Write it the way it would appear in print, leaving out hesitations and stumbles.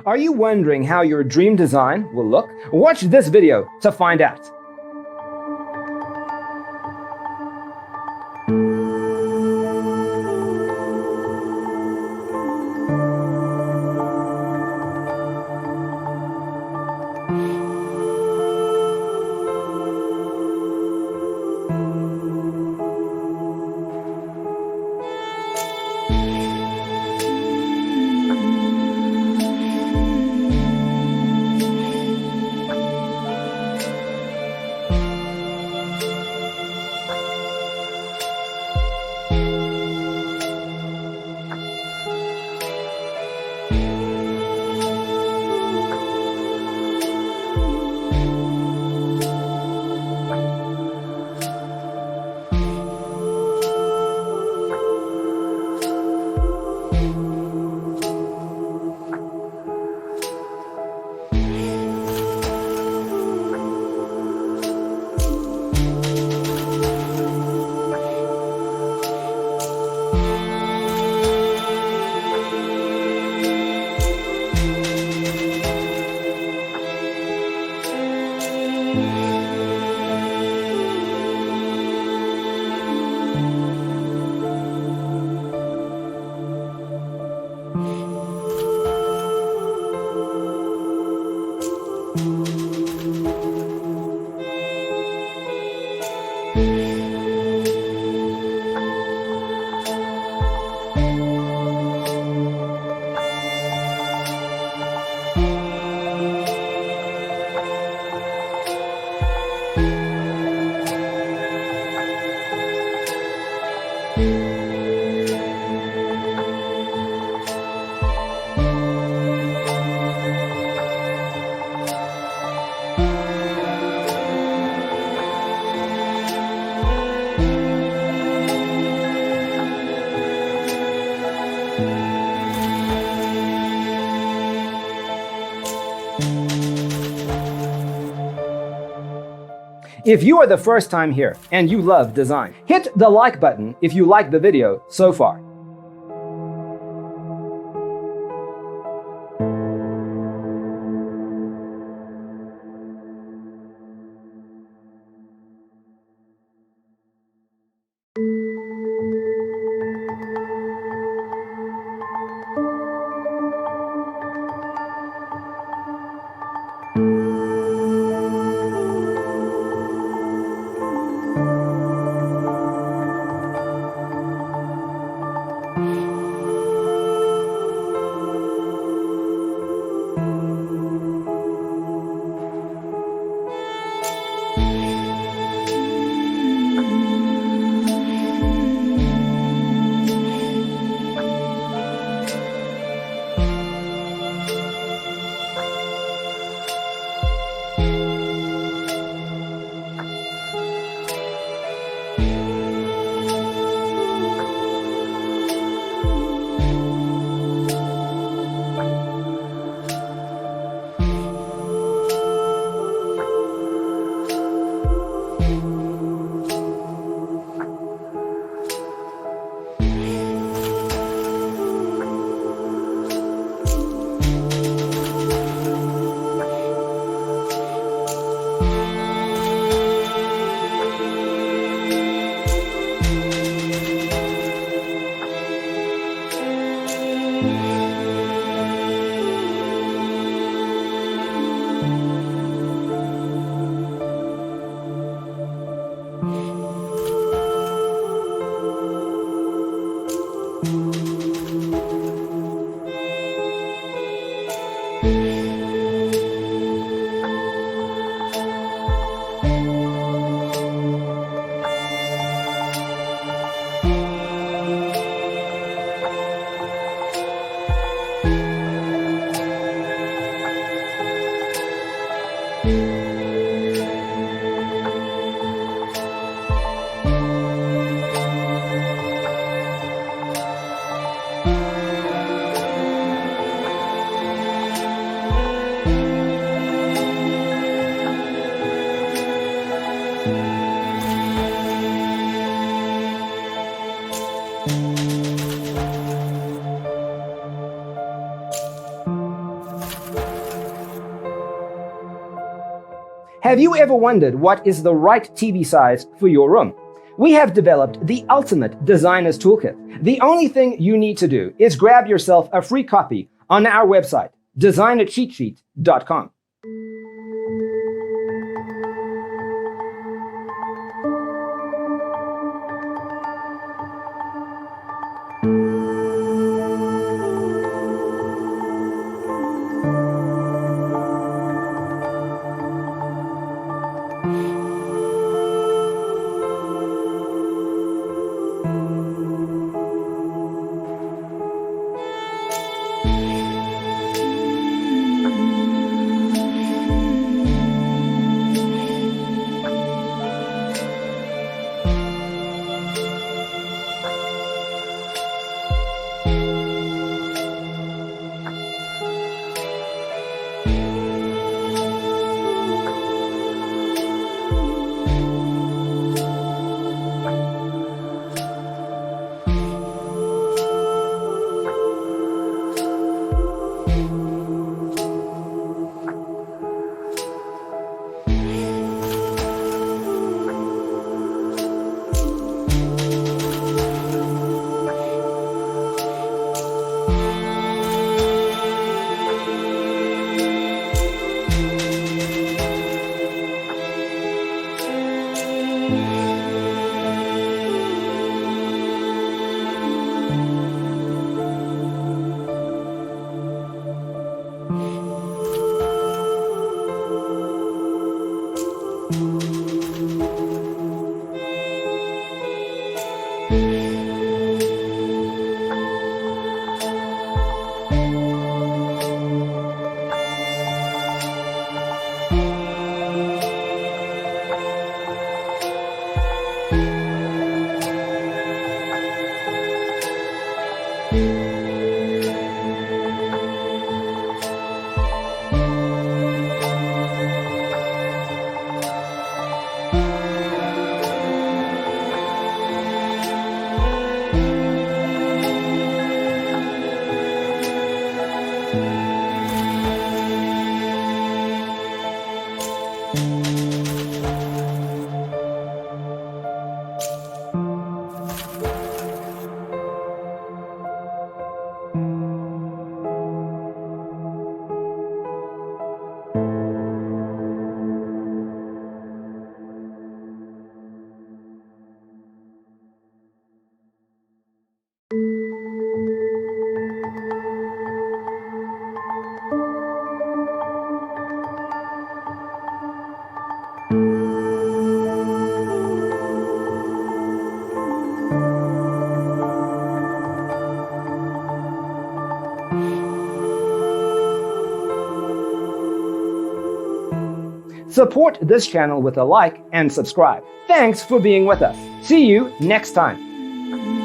Are you wondering how your dream design will look? Watch this video to find out. If you are the first time here and you love design, hit the like button if you like the video so far. Have you ever wondered what is the right TV size for your room? We have developed the ultimate designer's toolkit. The only thing you need to do is grab yourself a free copy on our website, designercheatsheet.com. Support this channel with a like and subscribe. Thanks for being with us. See you next time.